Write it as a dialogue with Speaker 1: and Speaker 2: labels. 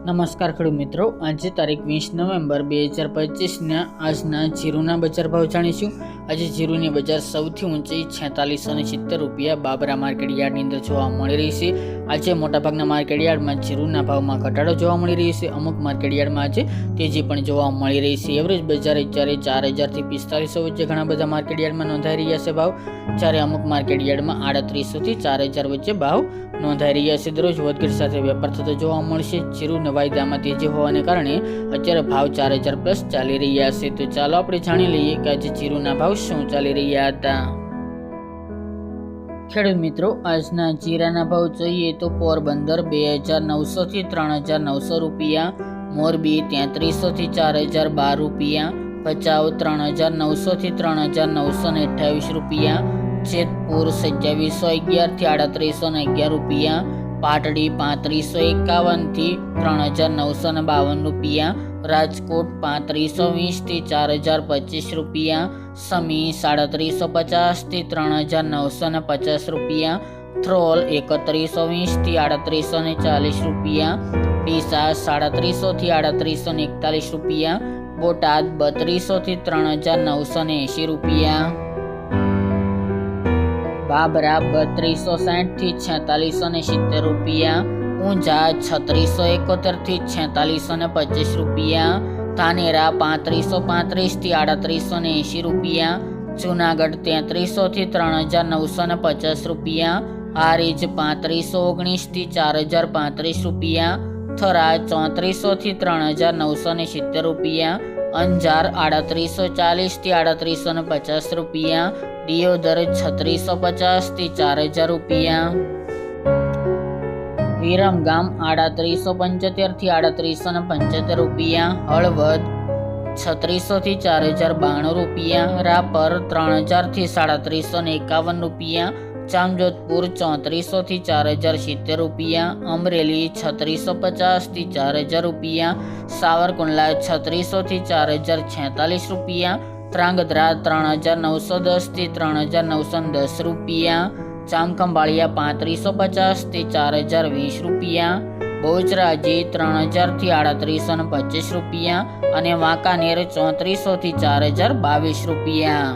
Speaker 1: નમસ્કાર ખેડૂત મિત્રો, આજે તારીખ 20 નવેમ્બર 2025 આજના જીરુના બજાર ભાવ જાણીશું। આજે જીરુની બજાર સૌથી ઊંચી 4670 રૂપિયા બાબરા માર્કેટ યાર્ડની અંદર જોવા મળી રહી છે। આજે મોટાભાગના માર્કેટ યાર્ડમાં જીરુના ભાવમાં ઘટાડો જોવા મળી રહ્યો છે। અમુક માર્કેટ યાર્ડમાં આજે તેજી પણ જોવા મળી રહી છે। એવરેજ બજાર અત્યારે 4000 થી 4500 વચ્ચે ઘણા બધા માર્કેટ યાર્ડમાં નોંધાઈ રહ્યા છે ભાવ, જ્યારે અમુક માર્કેટ યાર્ડમાં 3800 થી 4000 વચ્ચે ભાવ નોંધાઈ રહ્યા છે। દરરોજ વધઘટ સાથે વેપાર થતો જોવા મળશે। જીરુ વાયદામાં તેજી હોવાને કારણે અત્યારે ભાવ 4000 પ્લસ ચાલી રહ્યા છે। તો ચાલો આપણે જાણી લઈએ કે આજે જીરુના ભાવ શું ચાલી રહ્યા હતા। ખેડૂત મિત્રો, આજના જીરાના ભાવ જોઈએ તો પોરબંદર 2900 થી 3900 રૂપિયા, મોરબી 3300 થી 4012 રૂપિયા, ભચાઉ 3900 થી 3928 રૂપિયા, જેતપુર 2711 થી 3811 રૂપિયા, પાટડી 3551 થી 3952 રૂપિયા, રાજકોટ 3520 થી 4025 રૂપિયા, સમી 3750 થી 3950 રૂપિયા, થ્રોલ 3120 થી 3840 રૂપિયા, ડીસા 3700 થી 3841 રૂપિયા, બોટાદ 3200 થી 3980 રૂપિયા, બાબરા 3260 થી 4670 રૂપિયા, ઊંઝા 3671 થી 4625 રૂપિયા, ધાનેરા 3535 થી 3880 રૂપિયા, જુનાગઢ 3300 થી 3950 રૂપિયા, હારીજ 3519 થી 4035 રૂપિયા, થરા 3400 થી 3970 રૂપિયા, અંજાર 3840 થી 3850 રૂપિયા, દિયોદર 3650 થી 4000 રૂપિયા, વિરમગામ 3875 થી 3875 રૂપિયા, હળવદ 3600 થી 4092 રૂપિયા, રાપર 3000 થી 3751 રૂપિયા, જામજોધપુર 3400 થી 4070 રૂપિયા, અમરેલી 3650 થી 4000 રૂપિયા, સાવરકુંડલા 3600 થી 4046 રૂપિયા, ધ્રાંગધ્રા 3910 થી 3910 રૂપિયા, જામખંભાળિયા 3550 થી 4020 રૂપિયા, બહુચરાજી 3000 થી 3825 રૂપિયા અને વાંકાનેર 3400 થી 4022 રૂપિયા।